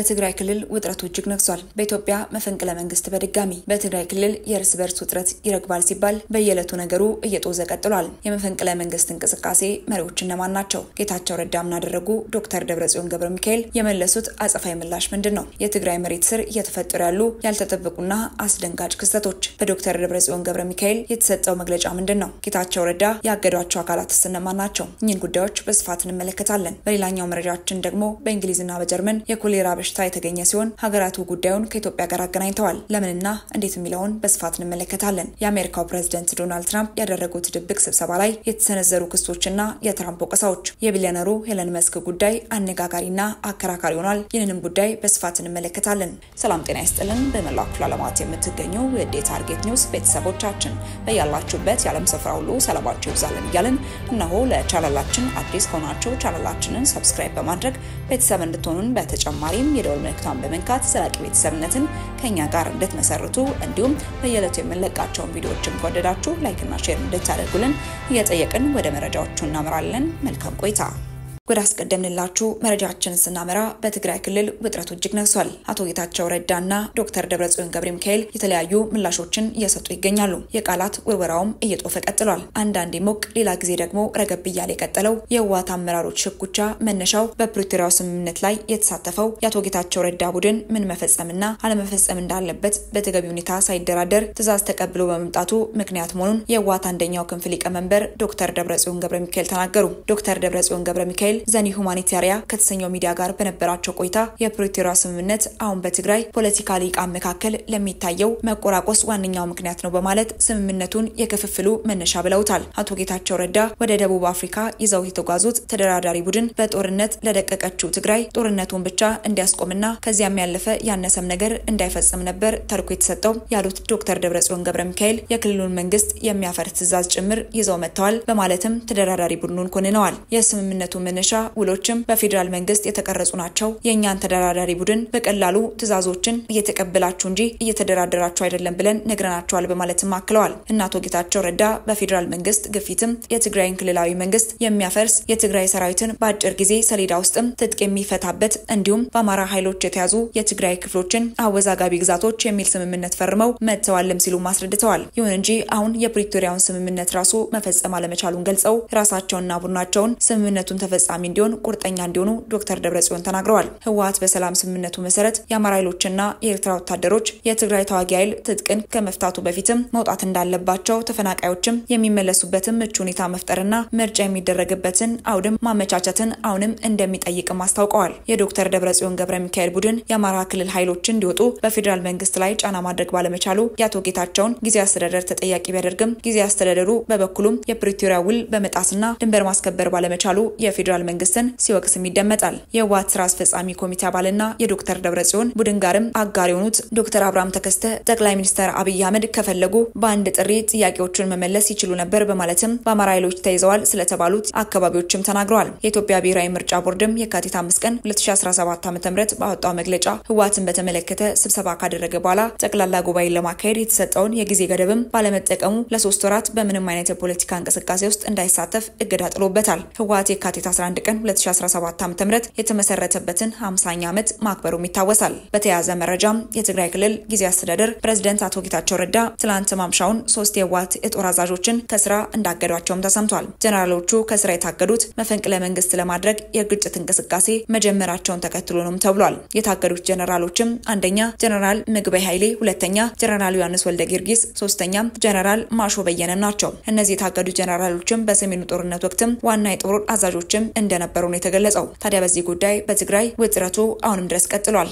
በትግራይ ክልል ውጥረቱ እጅግ ነግሷል። በኢትዮጵያ መፈንቅለ መንግስት በድጋሚ በትግራይ ክልል የእርስ በርስ ውጥረት ይረግባል ሲባል በየዕለቱ ነገሩ እየጦዘ ቀጥሏል። የመፈንቅለ መንግስት እንቅስቃሴ መሪዎች እነማን ናቸው? ጌታቸው ረዳ ምን አደረጉ? ዶክተር ደብረጽዮን ገብረሚካኤል የመለሱት አጸፋዊ ምላሽ ምንድነው? የትግራይ መሬት ስር እየተፈጠሩ ያሉ ያልተጠበቁና አስደንጋጭ ክስተቶች፣ በዶክተር ደብረጽዮን ገብረሚካኤል የተሰጠው መግለጫ ምንድነው? ጌታቸው ረዳ ያገዷቸው አካላትስ እነማን ናቸው? እኚህን ጉዳዮች በስፋት እንመለከታለን። በሌላኛው መረጃችን ደግሞ በእንግሊዝና በጀርመን የኮሌራ በሽታ የተገኘ ሲሆን ሀገራቱ ጉዳዩን ከኢትዮጵያ ጋር አገናኝተዋል። ለምንና እንዴት የሚለውን በስፋት እንመለከታለን። የአሜሪካው ፕሬዝዳንት ዶናልድ ትራምፕ ያደረጉት ድብቅ ስብሰባ ላይ የተሰነዘሩ ክሶችና የትራምፕ ወቀሳዎች፣ የቢሊዮነሩ ኤለን መስክ ጉዳይ አነጋጋሪና አከራካሪ ሆኗል። ይህንንም ጉዳይ በስፋት እንመለከታለን። ሰላም ጤና ይስጥልን። በመላው ክፍለ ዓለማት የምትገኙ የዴ ታርጌት ኒውስ ቤተሰቦቻችን በያላችሁበት የዓለም ስፍራ ሁሉ ሰላማችሁ ይብዛልን እያልን እነሆ ለቻናላችን አዲስ ሆናችሁ ቻናላችንን ሰብስክራይብ በማድረግ ቤተሰብ እንድትሆኑን በተጨማሪም የደወል ምልክቱን በመንካት ዘላቂ ቤተሰብነትን ከኛ ጋር እንድትመሰርቱ እንዲሁም በየዕለቱ የምንለቃቸውን ቪዲዮዎችን ከወደዳችሁ ላይክ እና ሼር እንድታደርጉልን እየጠየቅን ወደ መረጃዎቹ እናመራለን። መልካም ቆይታ። ወደ አስቀደምንላችሁ መረጃችን ስናመራ በትግራይ ክልል ውጥረቱ እጅግ ነግሷል። አቶ ጌታቸው ረዳና ዶክተር ደብረጽዮን ገብረሚካኤል የተለያዩ ምላሾችን እየሰጡ ይገኛሉ። የቃላት ውርወራውም እየጦፈ ቀጥሏል። አንዳንዴ ሞቅ ሌላ ጊዜ ደግሞ ረገብ እያለ የቀጠለው የህወሓት አመራሮች ሽኩቻ መነሻው በፕሪቶሪያው ስምምነት ላይ የተሳተፈው የአቶ ጌታቸው ረዳ ቡድን ምን መፈጸምና አለመፈጸም እንዳለበት በተገቢ ሁኔታ ሳይደራደር ትዕዛዝ ተቀብሎ በመምጣቱ ምክንያት መሆኑን የህወሓት አንደኛው ክንፍ ሊቀመንበር ዶክተር ደብረጽዮን ገብረሚካኤል ተናገሩ። ዶክተር ደብረጽዮን ገብረሚካኤል ዘኒ ሁማኒታሪያ ከተሰኘው ሚዲያ ጋር በነበራቸው ቆይታ የፕሪቶሪያ ስምምነት አሁን በትግራይ ፖለቲካ ሊቃን መካከል ለሚታየው መቆራቆስ ዋነኛው ምክንያት ነው በማለት ስምምነቱን የክፍፍሉ መነሻ ብለውታል። አቶ ጌታቸው ረዳ ወደ ደቡብ አፍሪካ ይዘው የተጓዙት ተደራዳሪ ቡድን በጦርነት ለደቀቀችው ትግራይ ጦርነቱን ብቻ እንዲያስቆምና ከዚያም ያለፈ ያነሰም ነገር እንዳይፈጽም ነበር ተርኮ የተሰጠው ያሉት ዶክተር ደብረጽዮን ገብረሚካኤል የክልሉን መንግስት የሚያፈርስ ትዕዛዝ ጭምር ይዘው መጥተዋል በማለትም ተደራዳሪ ቡድኑን ኮንነዋል። የስምምነቱ መነሻ ውሎችም በፌደራል መንግስት የተቀረጹ ናቸው። የኛን ተደራዳሪ ቡድን በቀላሉ ትዕዛዞችን እየተቀበላችሁ እንጂ እየተደራደራችሁ አይደለም ብለን ነግረናቸዋል በማለትም አክለዋል። አቶ ጌታቸው ረዳ በፌደራል መንግስት ግፊትም የትግራይን ክልላዊ መንግስት የሚያፈርስ የትግራይ ሰራዊትን በአጭር ጊዜ ሰሌዳ ውስጥም ትጥቅ የሚፈታበት እንዲሁም በአማራ ኃይሎች የተያዙ የትግራይ ክፍሎችን አወዛጋቢ ግዛቶች የሚል ስምምነት ፈርመው መጥተዋልም ሲሉ ማስረድተዋል። ይሁን እንጂ አሁን የፕሪቶሪያውን ስምምነት ራሱ መፈጸም አለመቻሉን ገልጸው ራሳቸውና ቡድናቸውን ስምምነቱን ተፈጻሚ እንዲሆኑ ቁርጠኛ እንዲሆኑ ዶክተር ደብረጽዮን ተናግረዋል። ህወሓት በሰላም ስምምነቱ መሰረት የአማራ ኃይሎችና የኤርትራ ወታደሮች የትግራይ ተዋጊ ኃይል ትጥቅን ከመፍታቱ በፊትም መውጣት እንዳለባቸው፣ ተፈናቃዮችም የሚመለሱበትን ምቹ ሁኔታ መፍጠርና ምርጫ የሚደረግበትን አውድም ማመቻቸትን አሁንም እንደሚጠይቅም አስታውቀዋል። የዶክተር ደብረጽዮን ገብረሚካኤል ቡድን የአማራ ክልል ኃይሎች እንዲወጡ በፌደራል መንግስት ላይ ጫና ማድረግ ባለመቻሉ የአቶ ጌታቸውን ጊዜያዊ አስተዳደር ተጠያቂ ቢያደርግም ጊዜያዊ አስተዳደሩ በበኩሉም የፕሪቶሪያ ውል በመጣስና ድንበር ማስከበር ባለመቻሉ የፌደራል መንግስትን ሲወቅስም ይደመጣል። የህወሓት ስራ አስፈጻሚ ኮሚቴ አባልና የዶክተር ደብረጽዮን ቡድን ጋርም አጋር የሆኑት ዶክተር አብርሃም ተከስተ ጠቅላይ ሚኒስትር አብይ አህመድ ከፈለጉ በአንድ ጥሪ ጥያቄዎችን መመለስ ይችሉ ነበር በማለትም በአማራ ኃይሎች ተይዘዋል ስለተባሉት አካባቢዎችም ተናግረዋል። የኢትዮጵያ ብሔራዊ ምርጫ ቦርድም የካቲት 5 ቀን 2017 ዓ.ም ባወጣው መግለጫ ህወሓትን በተመለከተ ስብሰባ ካደረገ በኋላ ጠቅላላ ጉባኤ ለማካሄድ የተሰጠውን የጊዜ ገደብም ባለመጠቀሙ ለ3 ወራት በምንም አይነት የፖለቲካ እንቅስቃሴ ውስጥ እንዳይሳተፍ እገዳ ጥሎበታል። ህወሓት የካቲት 11 ቀን 2017 ዓ.ም የተመሰረተበትን 50ኛ ዓመት ማክበሩም ይታወሳል። በተያያዘ መረጃም የትግራይ ክልል ጊዜያዊ አስተዳደር ፕሬዝዳንት አቶ ጌታቸው ረዳ ትላንት ማምሻውን 3 የህወሓት የጦር አዛዦችን ከስራ እንዳገዷቸውም ተሰምቷል። ጀነራሎቹ ከስራ የታገዱት መፈንቅለ መንግስት ለማድረግ የግጭት እንቅስቃሴ መጀመራቸውን ተከትሎ ነው ተብሏል። የታገዱት ጀነራሎችም አንደኛ ጀነራል ምግበይ ኃይሌ፣ ሁለተኛ ጀነራል ዮሐንስ ወልደ ጊዮርጊስ፣ ሶስተኛ ጀነራል ማሾ በየነ ናቸው። እነዚህ የታገዱ ጀነራሎችም በሰሜኑ ጦርነት ወቅትም ዋና የጦር አዛዦችም እንደነበሩ ነው የተገለጸው። ታዲያ በዚህ ጉዳይ በትግራይ ውጥረቱ አሁንም ድረስ ቀጥሏል።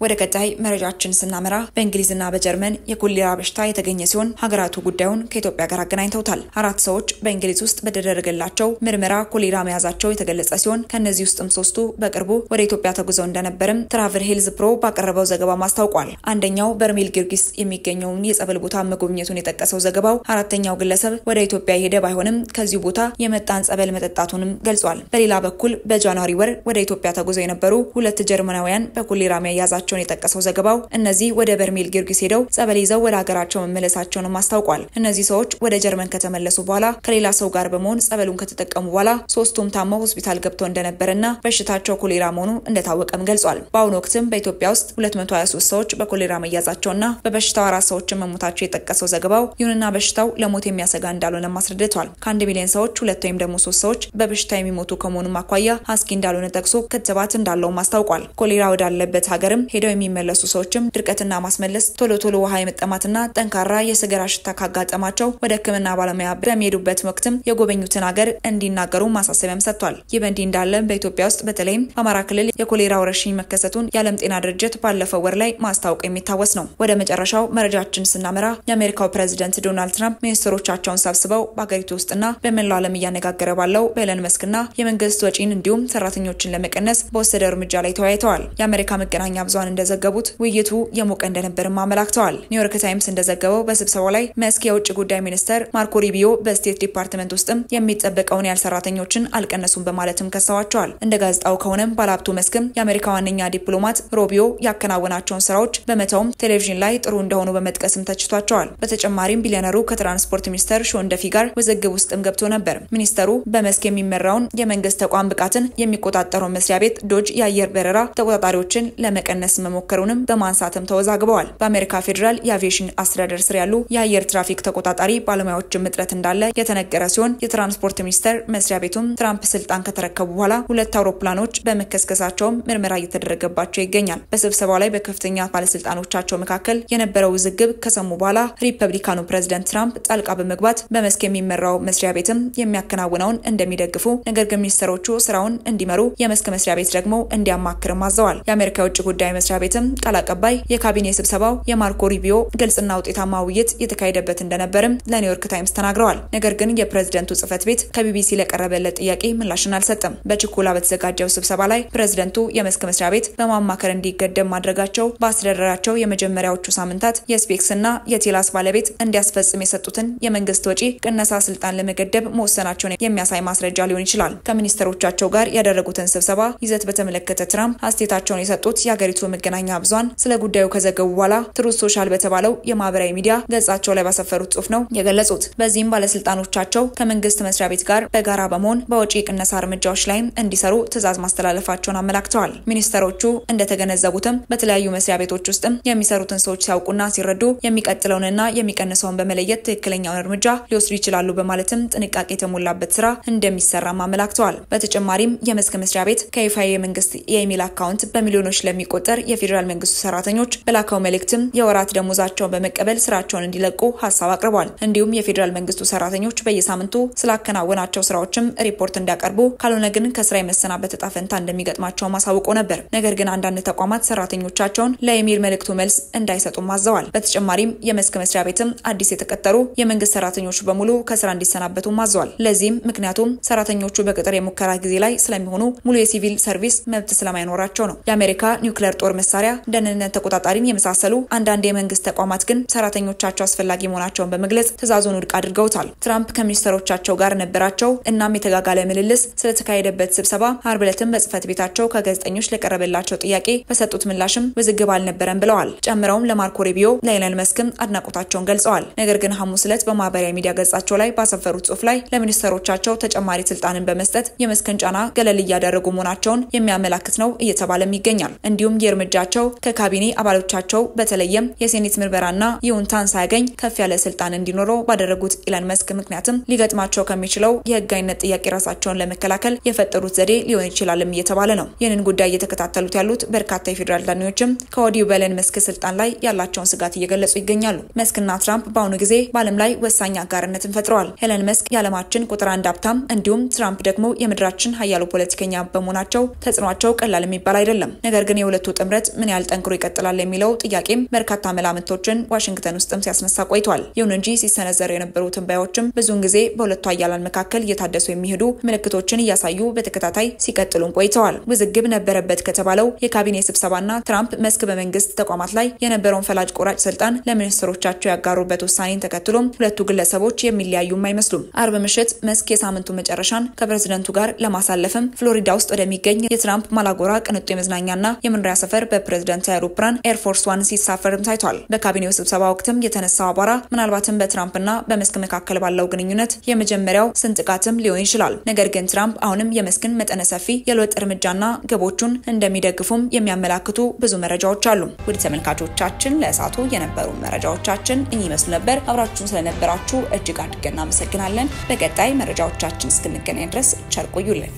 ወደ ቀጣይ መረጃችን ስናመራ በእንግሊዝና በጀርመን የኮሌራ በሽታ የተገኘ ሲሆን ሀገራቱ ጉዳዩን ከኢትዮጵያ ጋር አገናኝተውታል። 4 ሰዎች በእንግሊዝ ውስጥ በተደረገላቸው ምርመራ ኮሌራ መያዛቸው የተገለጸ ሲሆን ከነዚህ ውስጥም 3ቱ በቅርቡ ወደ ኢትዮጵያ ተጉዘው እንደነበርም ትራቨል ሄልዝ ፕሮ ባቀረበው ዘገባ ማስታውቋል። አንደኛው በርሜል ጊዮርጊስ የሚገኘውን የጸበል ቦታ መጎብኘቱን የጠቀሰው ዘገባው አራተኛው ግለሰብ ወደ ኢትዮጵያ ሄደ ባይሆንም ከዚሁ ቦታ የመጣን ጸበል መጠጣቱንም ገልጿል። በሌላ በኩል በጃንዋሪ ወር ወደ ኢትዮጵያ ተጉዘው የነበሩ 2 ጀርመናውያን በኮሌራ መያዛቸው መሞታቸውን የጠቀሰው ዘገባው እነዚህ ወደ በርሜል ጊዮርጊስ ሄደው ጸበል ይዘው ወደ ሀገራቸው መመለሳቸውንም አስታውቋል። እነዚህ ሰዎች ወደ ጀርመን ከተመለሱ በኋላ ከሌላ ሰው ጋር በመሆን ጸበሉን ከተጠቀሙ በኋላ ሶስቱም ታመው ሆስፒታል ገብተው እንደነበርና በሽታቸው ኮሌራ መሆኑ እንደታወቀም ገልጿል። በአሁኑ ወቅትም በኢትዮጵያ ውስጥ 223 ሰዎች በኮሌራ መያዛቸውና በበሽታው 4 ሰዎች መሞታቸው የጠቀሰው ዘገባው ይሁንና በሽታው ለሞት የሚያሰጋ እንዳልሆነ አስረድቷል። ከ1 ሚሊዮን ሰዎች 2 ወይም ደግሞ 3 ሰዎች በበሽታ የሚሞቱ ከመሆኑ አኳያ አስጊ እንዳልሆነ ጠቅሶ ክትባት እንዳለውም አስታውቋል። ኮሌራ ወዳለበት ሀገርም ሄደው የሚመለሱ ሰዎችም ድርቀትና ማስመለስ፣ ቶሎ ወሃ የመጠማትና ጠንካራ የሰገራ ሽታ ካጋጠማቸው ወደ ሕክምና ባለሙያ በሚሄዱበት ወቅትም የጎበኙትን ሀገር እንዲናገሩ ማሳሰቢያም ሰጥቷል። ይህ በእንዲህ እንዳለ በኢትዮጵያ ውስጥ በተለይም በአማራ ክልል የኮሌራ ወረርሽኝ መከሰቱን የዓለም ጤና ድርጅት ባለፈው ወር ላይ ማስታወቅ የሚታወስ ነው። ወደ መጨረሻው መረጃችን ስናመራ የአሜሪካው ፕሬዝዳንት ዶናልድ ትራምፕ ሚኒስትሮቻቸውን ሰብስበው በአገሪቱ ውስጥና በመላው ዓለም እያነጋገረ ባለው በኤለን መስክና የመንግስት ወጪን እንዲሁም ሰራተኞችን ለመቀነስ በወሰደው እርምጃ ላይ ተወያይተዋል። የአሜሪካ መገናኛ ብዙሃን እንደዘገቡት ውይይቱ የሞቀ እንደነበርም አመላክተዋል። ኒውዮርክ ታይምስ እንደዘገበው በስብሰባው ላይ መስክ የውጭ ጉዳይ ሚኒስተር ማርኮ ሩቢዮ በስቴት ዲፓርትመንት ውስጥም የሚጠበቀውን ያህል ሰራተኞችን አልቀነሱም በማለትም ከሰዋቸዋል። እንደ ጋዜጣው ከሆነም ባለሀብቱ መስክም የአሜሪካ ዋነኛ ዲፕሎማት ሩቢዮ ያከናወናቸውን ስራዎች በመተውም ቴሌቪዥን ላይ ጥሩ እንደሆኑ በመጥቀስም ተችቷቸዋል። በተጨማሪም ቢሊዮነሩ ከትራንስፖርት ሚኒስተር ሾን ደፊ ጋር ውዝግብ ውስጥም ገብቶ ነበር። ሚኒስተሩ በመስክ የሚመራውን የመንግስት ተቋም ብቃትን የሚቆጣጠረው መስሪያ ቤት ዶጅ የአየር በረራ ተቆጣጣሪዎችን ለመቀነስ መሞከሩንም በማንሳትም ተወዛግበዋል። በአሜሪካ ፌዴራል የአቪዬሽን አስተዳደር ስር ያሉ የአየር ትራፊክ ተቆጣጣሪ ባለሙያዎችን እጥረት እንዳለ የተነገረ ሲሆን የትራንስፖርት ሚኒስተር መስሪያ ቤቱም ትራምፕ ስልጣን ከተረከቡ በኋላ 2 አውሮፕላኖች በመከስከሳቸውም ምርመራ እየተደረገባቸው ይገኛል። በስብሰባው ላይ በከፍተኛ ባለስልጣኖቻቸው መካከል የነበረው ውዝግብ ከሰሙ በኋላ ሪፐብሊካኑ ፕሬዝዳንት ትራምፕ ጣልቃ በመግባት በመስክ የሚመራው መስሪያ ቤትም የሚያከናውነውን እንደሚደግፉ፣ ነገር ግን ሚኒስትሮቹ ስራውን እንዲመሩ የመስክ መስሪያ ቤት ደግሞ እንዲያማክርም አዘዋል። የአሜሪካ የውጭ ጉዳይ መስሪያ ቤትም ቃል አቀባይ የካቢኔ ስብሰባው የማርኮ ሩቢዮ ግልጽና ውጤታማ ውይይት የተካሄደበት እንደነበርም ለኒውዮርክ ታይምስ ተናግረዋል። ነገር ግን የፕሬዝዳንቱ ጽህፈት ቤት ከቢቢሲ ለቀረበለት ጥያቄ ምላሽን አልሰጠም። በችኮላ በተዘጋጀው ስብሰባ ላይ ፕሬዝዳንቱ የመስክ መስሪያ ቤት በማማከር እንዲገደም ማድረጋቸው በአስተዳደራቸው የመጀመሪያዎቹ ሳምንታት የስፔክስ እና የቴላስ ባለቤት እንዲያስፈጽም የሰጡትን የመንግስት ወጪ ቅነሳ ስልጣን ለመገደብ መወሰናቸውን የሚያሳይ ማስረጃ ሊሆን ይችላል። ከሚኒስትሮቻቸው ጋር ያደረጉትን ስብሰባ ይዘት በተመለከተ ትራምፕ አስተያየታቸውን የሰጡት የሀገሪቱ መገናኛ ብዙሃን ስለ ጉዳዩ ከዘገቡ በኋላ ትሩዝ ሶሻል በተባለው የማህበራዊ ሚዲያ ገጻቸው ላይ ባሰፈሩት ጽሑፍ ነው የገለጹት። በዚህም ባለስልጣኖቻቸው ከመንግስት መስሪያ ቤት ጋር በጋራ በመሆን በወጪ ቅነሳ እርምጃዎች ላይ እንዲሰሩ ትዕዛዝ ማስተላለፋቸውን አመላክተዋል። ሚኒስትሮቹ እንደተገነዘቡትም በተለያዩ መስሪያ ቤቶች ውስጥም የሚሰሩትን ሰዎች ሲያውቁና ሲረዱ የሚቀጥለውንና የሚቀንሰውን በመለየት ትክክለኛውን እርምጃ ሊወስዱ ይችላሉ በማለትም ጥንቃቄ የተሞላበት ስራ እንደሚሰራም አመላክተዋል። በተጨማሪም የመስክ መስሪያ ቤት ከይፋ የመንግስት የኢሜል አካውንት በሚሊዮኖች ለሚቆጠር የፌዴራል መንግስቱ ሰራተኞች በላከው መልእክትም የወራት ደሞዛቸውን በመቀበል ስራቸውን እንዲለቁ ሀሳብ አቅርቧል። እንዲሁም የፌዴራል መንግስቱ ሰራተኞች በየሳምንቱ ስላከናወናቸው ስራዎችም ሪፖርት እንዲያቀርቡ፣ ካልሆነ ግን ከስራ የመሰናበት ዕጣ ፈንታ እንደሚገጥማቸው ማሳውቆ ነበር። ነገር ግን አንዳንድ ተቋማት ሰራተኞቻቸውን ለኢሜል መልእክቱ መልስ እንዳይሰጡ ማዘዋል። በተጨማሪም የመስክ መስሪያ ቤትም አዲስ የተቀጠሩ የመንግስት ሰራተኞች በሙሉ ከስራ እንዲሰናበቱ ማዘዋል። ለዚህም ምክንያቱም ሰራተኞቹ በቅጥር የሙከራ ጊዜ ላይ ስለሚሆኑ ሙሉ የሲቪል ሰርቪስ መብት ስለማይኖራቸው ነው። የአሜሪካ ኒውክሌር ጦር መሳሪያ ደህንነት ተቆጣጣሪን የመሳሰሉ አንዳንድ የመንግስት ተቋማት ግን ሰራተኞቻቸው አስፈላጊ መሆናቸውን በመግለጽ ትዕዛዙን ውድቅ አድርገውታል። ትራምፕ ከሚኒስትሮቻቸው ጋር ነበራቸው እናም የተጋጋለ ምልልስ ስለተካሄደበት ስብሰባ አርብ ዕለትም በጽህፈት ቤታቸው ከጋዜጠኞች ለቀረበላቸው ጥያቄ በሰጡት ምላሽም ውዝግብ አልነበረም ብለዋል። ጨምረውም ለማርኮ ሩቢዮ ለኤለን መስክም አድናቆታቸውን ገልጸዋል። ነገር ግን ሐሙስ ዕለት በማህበራዊ ሚዲያ ገጻቸው ላይ ባሰፈሩት ጽሑፍ ላይ ለሚኒስትሮቻቸው ተጨማሪ ስልጣንን በመስጠት የመስክን ጫና ገለል እያደረጉ መሆናቸውን የሚያመላክት ነው እየተባለም ይገኛል። እንዲሁም የእርምጃቸው ከካቢኔ አባሎቻቸው በተለይም የሴኔት ምርመራና ይሁንታን ሳያገኝ ከፍ ያለ ስልጣን እንዲኖረው ባደረጉት ኤለን መስክ ምክንያትም ሊገጥማቸው ከሚችለው የህጋዊነት ጥያቄ ራሳቸውን ለመከላከል የፈጠሩት ዘዴ ሊሆን ይችላልም እየተባለ ነው። ይህንን ጉዳይ እየተከታተሉት ያሉት በርካታ የፌዴራል ዳኞችም ከወዲሁ በኤለን መስክ ስልጣን ላይ ያላቸውን ስጋት እየገለጹ ይገኛሉ። መስክና ትራምፕ በአሁኑ ጊዜ በዓለም ላይ ወሳኝ አጋርነትን ፈጥረዋል። ኤለን መስክ የዓለማችን ቁጥር 1 ሀብታም እንዲሁም ትራምፕ ደግሞ የምድራችን ኃያሉ ፖለቲከኛ በመሆናቸው ተጽዕኗቸው ቀላል የሚባል አይደለም። ነገር ግን የሁለቱ ጥምረት ምን ያህል ጠንክሮ ይቀጥላል የሚለው ጥያቄም በርካታ መላምቶችን ዋሽንግተን ውስጥም ሲያስነሳ ቆይቷል። ይሁን እንጂ ሲሰነዘሩ የነበሩ ትንበያዎችም ብዙውን ጊዜ በሁለቱ ኃያላን መካከል እየታደሱ የሚሄዱ ምልክቶችን እያሳዩ በተከታታይ ሲቀጥሉም ቆይተዋል። ውዝግብ ነበረበት ከተባለው የካቢኔ ስብሰባና ትራምፕ መስክ በመንግስት ተቋማት ላይ የነበረውን ፈላጭ ቆራጭ ስልጣን ለሚኒስትሮቻቸው ያጋሩበት ውሳኔን ተከትሎም ሁለቱ ግለሰቦች የሚለያዩም አይመስሉም። አርብ ምሽት መስክ የሳምንቱ መጨረሻን ከፕሬዝዳንቱ ጋር ለማሳለፍም ፍሎሪዳ ውስጥ ወደሚገኝ የትራምፕ ማላጎራ ቅንጡ የመዝናኛና የመኖሪያ ሰፈር ሲሳፈር በፕሬዝዳንት አውሮፕላን ኤርፎርስ 1 ሲሳፈርም ታይቷል። በካቢኔው ስብሰባ ወቅትም የተነሳው አቧራ ምናልባትም በትራምፕና በመስክ መካከል ባለው ግንኙነት የመጀመሪያው ስንጥቃትም ሊሆን ይችላል። ነገር ግን ትራምፕ አሁንም የመስክን መጠነ ሰፊ የለውጥ እርምጃና ግቦቹን እንደሚደግፉም የሚያመላክቱ ብዙ መረጃዎች አሉ። ውድ ተመልካቾቻችን ለእሳቱ የነበሩ መረጃዎቻችን እኚህ ይመስሉ ነበር። አብራችሁን ስለነበራችሁ እጅግ አድርገን እናመሰግናለን። በቀጣይ መረጃዎቻችን እስክንገናኝ ድረስ ቸር ቆዩልን።